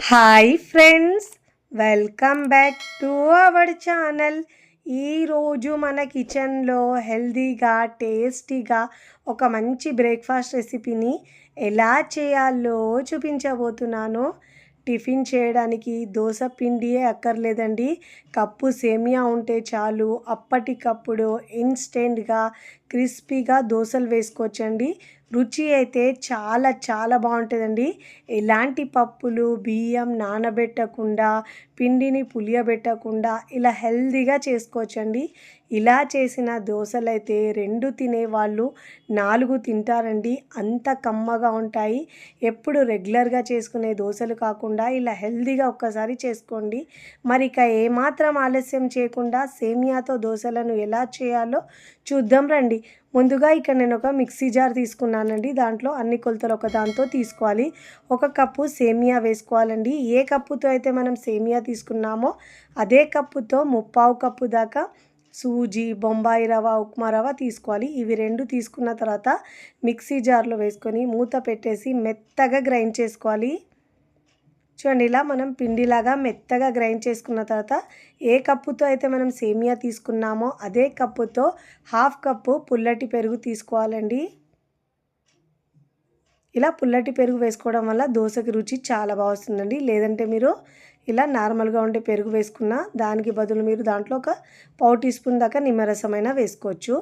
Hi friends, welcome back to our channel. ఈరోజు మన కిచెన్లో హెల్తీగా టేస్టీగా ఒక మంచి బ్రేక్ఫాస్ట్ రెసిపీని ఎలా చేయాలో చూపించబోతున్నాను. టిఫిన్ చేయడానికి దోశ పిండియే అక్కర్లేదండి, కప్పు సేమియా ఉంటే చాలు. అప్పటికప్పుడు ఇన్స్టెంట్గా క్రిస్పీగా దోశలు వేసుకోవచ్చండి. రుచి అయితే చాలా చాలా బాగుంటుందండి. ఎలాంటి పప్పులు బియ్యం నానబెట్టకుండా, పిండిని పులియబెట్టకుండా ఇలా హెల్తీగా చేసుకోవచ్చండి. ఇలా చేసిన దోశలైతే 2 తినేవాళ్ళు 4 తింటారండి, అంత కమ్మగా ఉంటాయి. ఎప్పుడు రెగ్యులర్గా చేసుకునే దోశలు కాకుండా ఇలా హెల్తీగా ఒక్కసారి చేసుకోండి. మరి ఇక ఏమాత్రం ఆలస్యం చేయకుండా సేమియాతో దోశలను ఎలా చేయాలో చూద్దాం రండి. ముందుగా ఇక్కడ నేను ఒక మిక్సీ జార్ తీసుకున్నానండి. దాంట్లో అన్ని కొలతలు ఒక దాంతో తీసుకోవాలి. 1 కప్పు సేమియా వేసుకోవాలండి. ఏ కప్పుతో అయితే మనం సేమియా తీసుకున్నామో అదే కప్పుతో 3/4 కప్పు దాకా సూజీ, బొంబాయి రవ, ఉప్మా రవ తీసుకోవాలి. ఇవి 2 తీసుకున్న తర్వాత మిక్సీ జార్లో వేసుకొని మూత పెట్టేసి మెత్తగా గ్రైండ్ చేసుకోవాలి. చూడండి, ఇలా మనం పిండిలాగా మెత్తగా గ్రైండ్ చేసుకున్న తర్వాత ఏ కప్పుతో అయితే మనం సేమియా తీసుకున్నామో అదే కప్పుతో 1/2 కప్పు పుల్లటి పెరుగు తీసుకోవాలండి. ఇలా పుల్లటి పెరుగు వేసుకోవడం వల్ల దోశకి రుచి చాలా బాగా వస్తుందండి. లేదంటే మీరు ఇలా నార్మల్గా ఉండే పెరుగు వేసుకున్న దానికి బదులు మీరు దాంట్లో ఒక 1/4 టీ స్పూన్ దాకా నిమ్మరసమైనా వేసుకోవచ్చు.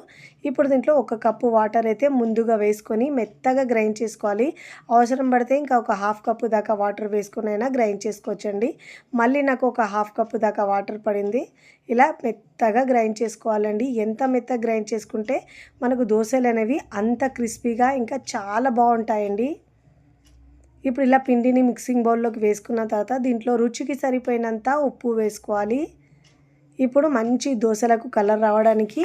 ఇప్పుడు దీంట్లో 1 కప్పు వాటర్ అయితే ముందుగా వేసుకొని మెత్తగా గ్రైండ్ చేసుకోవాలి. అవసరం పడితే ఇంకా ఒక 1/2 కప్పు దాకా వాటర్ వేసుకొని అయినా గ్రైండ్ చేసుకోవచ్చండి. మళ్ళీ నాకు ఒక 1/2 కప్పు దాకా వాటర్ పడింది. ఇలా మెత్తగా గ్రైండ్ చేసుకోవాలండి. ఎంత మెత్తగా గ్రైండ్ చేసుకుంటే మనకు దోశలు అనేవి అంత క్రిస్పీగా ఇంకా చాలా బాగుంటాయండి. ఇప్పుడు ఇలా పిండిని మిక్సింగ్ బౌల్లోకి వేసుకున్న తర్వాత దీంట్లో రుచికి సరిపోయినంత ఉప్పు వేసుకోవాలి. ఇప్పుడు మంచి దోశలకు కలర్ రావడానికి,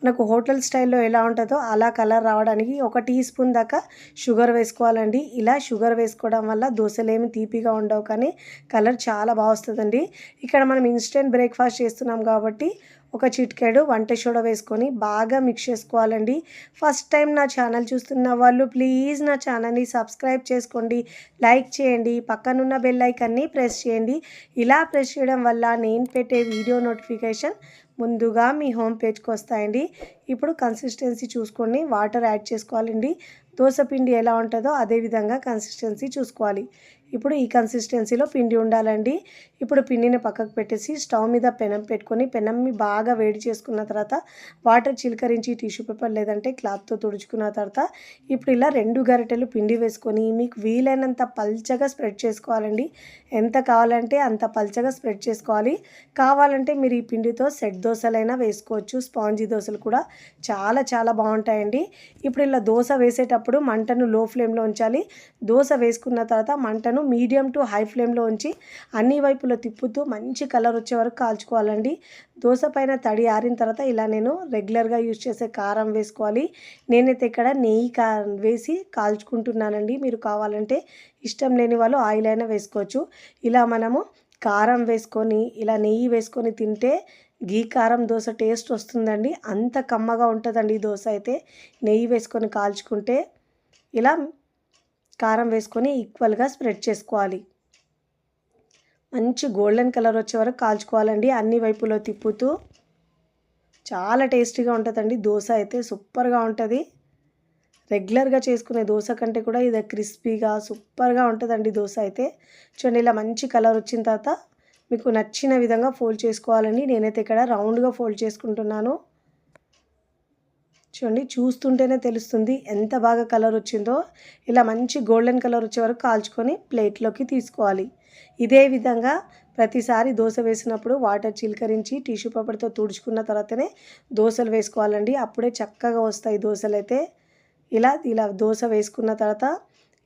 మనకు హోటల్ స్టైల్లో ఎలా ఉంటుందో అలా కలర్ రావడానికి 1 టీ స్పూన్ దాకా షుగర్ వేసుకోవాలండి. ఇలా షుగర్ వేసుకోవడం వల్ల దోశలు ఏమి తీపిగా ఉండవు, కానీ కలర్ చాలా బాగా వస్తుందండి. ఇక్కడ మనం ఇన్స్టెంట్ బ్రేక్ఫాస్ట్ చేస్తున్నాం కాబట్టి ఒక చిటికెడు వంట సోడా వేసుకొని బాగా మిక్స్ చేసుకోవాలండి. ఫస్ట్ టైం నా ఛానల్ చూస్తున్న వాళ్ళు ప్లీజ్ నా ఛానల్ని సబ్స్క్రైబ్ చేసుకోండి, లైక్ చేయండి, పక్కనున్న బెల్ ఐకాన్ని ప్రెస్ చేయండి. ఇలా ప్రెస్ చేయడం వల్ల నేను పెట్టే వీడియో నోటిఫికేషన్ ముందుగా మీ హోమ్ పేజ్కి వస్తాయండి. ఇప్పుడు కన్సిస్టెన్సీ చూసుకొని వాటర్ యాడ్ చేసుకోవాలండి. దోశ పిండి ఎలా ఉంటుందో అదే విధంగా కన్సిస్టెన్సీ చూసుకోవాలి. ఇప్పుడు ఈ కన్సిస్టెన్సీలో పిండి ఉండాలండి. ఇప్పుడు పిండిని పక్కకు పెట్టేసి స్టవ్ మీద పెనం పెట్టుకొని పెనంని బాగా వేడి చేసుకున్న తర్వాత వాటర్ చిలకరించి టిష్యూ పేపర్ లేదంటే క్లాత్తో తుడుచుకున్న తర్వాత ఇప్పుడు ఇలా 2 గరిటెలు పిండి వేసుకొని మీకు వీలైనంత పల్చగా స్ప్రెడ్ చేసుకోవాలండి. ఎంత కావాలంటే అంత పల్చగా స్ప్రెడ్ చేసుకోవాలి. కావాలంటే మీరు ఈ పిండితో సెట్ దోశలైనా వేసుకోవచ్చు. స్పాంజీ దోశలు కూడా చాలా చాలా బాగుంటాయండి. ఇప్పుడు ఇలా దోశ వేసేటప్పుడు మంటను లో ఫ్లేమ్లో ఉంచాలి. దోశ వేసుకున్న తర్వాత మంటను మీడియం టు హై ఫ్లేమ్లో ఉంచి అన్ని వైపులో తిప్పుతూ మంచి కలర్ వచ్చే వరకు కాల్చుకోవాలండి. దోశ పైన తడి ఆరిన తర్వాత ఇలా నేను రెగ్యులర్గా యూజ్ చేసే కారం వేసుకోవాలి. నేనైతే ఇక్కడ నెయ్యి వేసి కాల్చుకుంటున్నానండి. మీరు కావాలంటే ఇష్టం లేని వాళ్ళు ఆయిల్ అయినా వేసుకోవచ్చు. ఇలా మనము కారం వేసుకొని ఇలా నెయ్యి వేసుకొని తింటే గీ కారం దోశ టేస్ట్ వస్తుందండి. అంత కమ్మగా ఉంటుందండి ఈ దోశ అయితే. నెయ్యి వేసుకొని కాల్చుకుంటే ఇలా కారం వేసుకొని ఈక్వల్గా స్ప్రెడ్ చేసుకోవాలి. మంచి గోల్డెన్ కలర్ వచ్చే వరకు కాల్చుకోవాలండి, అన్ని వైపులో తిప్పుతూ. చాలా టేస్టీగా ఉంటుందండి దోశ అయితే, సూపర్గా ఉంటుంది. రెగ్యులర్గా చేసుకునే దోశ కంటే కూడా ఇది క్రిస్పీగా సూపర్గా ఉంటుందండి దోశ అయితే. చూడండి, ఇలా మంచి కలర్ వచ్చిన తర్వాత మీకు నచ్చిన విధంగా ఫోల్డ్ చేసుకోవాలండి. నేనైతే ఇక్కడ రౌండ్గా ఫోల్డ్ చేసుకుంటున్నాను. చూడండి, చూస్తుంటేనే తెలుస్తుంది ఎంత బాగా కలర్ వచ్చిందో. ఇలా మంచి గోల్డెన్ కలర్ వచ్చే వరకు కాల్చుకొని ప్లేట్లోకి తీసుకోవాలి. ఇదే విధంగా ప్రతిసారి దోశ వేసినప్పుడు వాటర్ చిలకరించి టిష్యూ పేపర్తో తుడుచుకున్న తర్వాతనే దోశలు వేసుకోవాలండి. అప్పుడే చక్కగా వస్తాయి దోశలు అయితే. ఇలా దోశ వేసుకున్న తర్వాత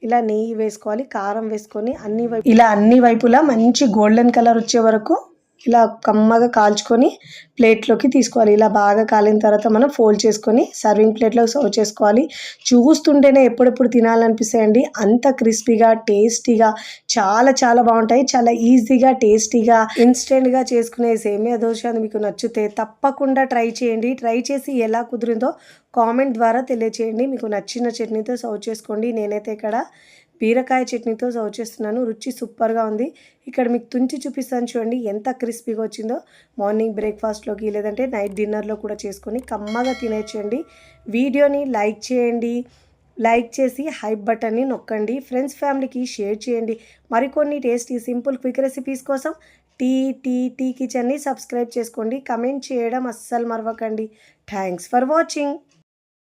ఇలా నెయ్యి వేసుకోవాలి, కారం వేసుకొని అన్ని వైపులా మంచి గోల్డెన్ కలర్ వచ్చే వరకు ఇలా కమ్మగా కాల్చుకొని ప్లేట్లోకి తీసుకోవాలి. ఇలా బాగా కాలిన తర్వాత మనం ఫోల్డ్ చేసుకొని సర్వింగ్ ప్లేట్లో సర్వ్ చేసుకోవాలి. చూస్తుంటేనే ఎప్పుడెప్పుడు తినాలనిపిస్తాయండి. అంత క్రిస్పీగా టేస్టీగా చాలా చాలా బాగుంటాయి. చాలా ఈజీగా టేస్టీగా ఇన్స్టెంట్గా చేసుకునే సేమియా దోశ మీకు నచ్చితే తప్పకుండా ట్రై చేయండి. ట్రై చేసి ఎలా కుదిరిందో కామెంట్ ద్వారా తెలియచేయండి. మీకు నచ్చిన చట్నీతో సర్వ్ చేసుకోండి. నేనైతే ఇక్కడ బీరకాయ చట్నీతో సర్వ్ చేస్తున్నాను. రుచి సూపర్గా ఉంది. ఇక్కడ మీకు తుంచి చూపిస్తాను చూడండి ఎంత క్రిస్పీగా వచ్చిందో. మార్నింగ్ బ్రేక్ఫాస్ట్లోకి లేదంటే నైట్ డిన్నర్లో కూడా చేసుకొని కమ్మగా తినేయచ్చండి. వీడియోని లైక్ చేయండి. లైక్ చేసి హైప్ బటన్ని నొక్కండి. ఫ్రెండ్స్ ఫ్యామిలీకి షేర్ చేయండి. మరికొన్ని టేస్టీ సింపుల్ క్విక్ రెసిపీస్ కోసం టీ కిచెన్ని సబ్స్క్రైబ్ చేసుకోండి. కమెంట్ చేయడం అస్సలు మరవకండి. Thanks for watching.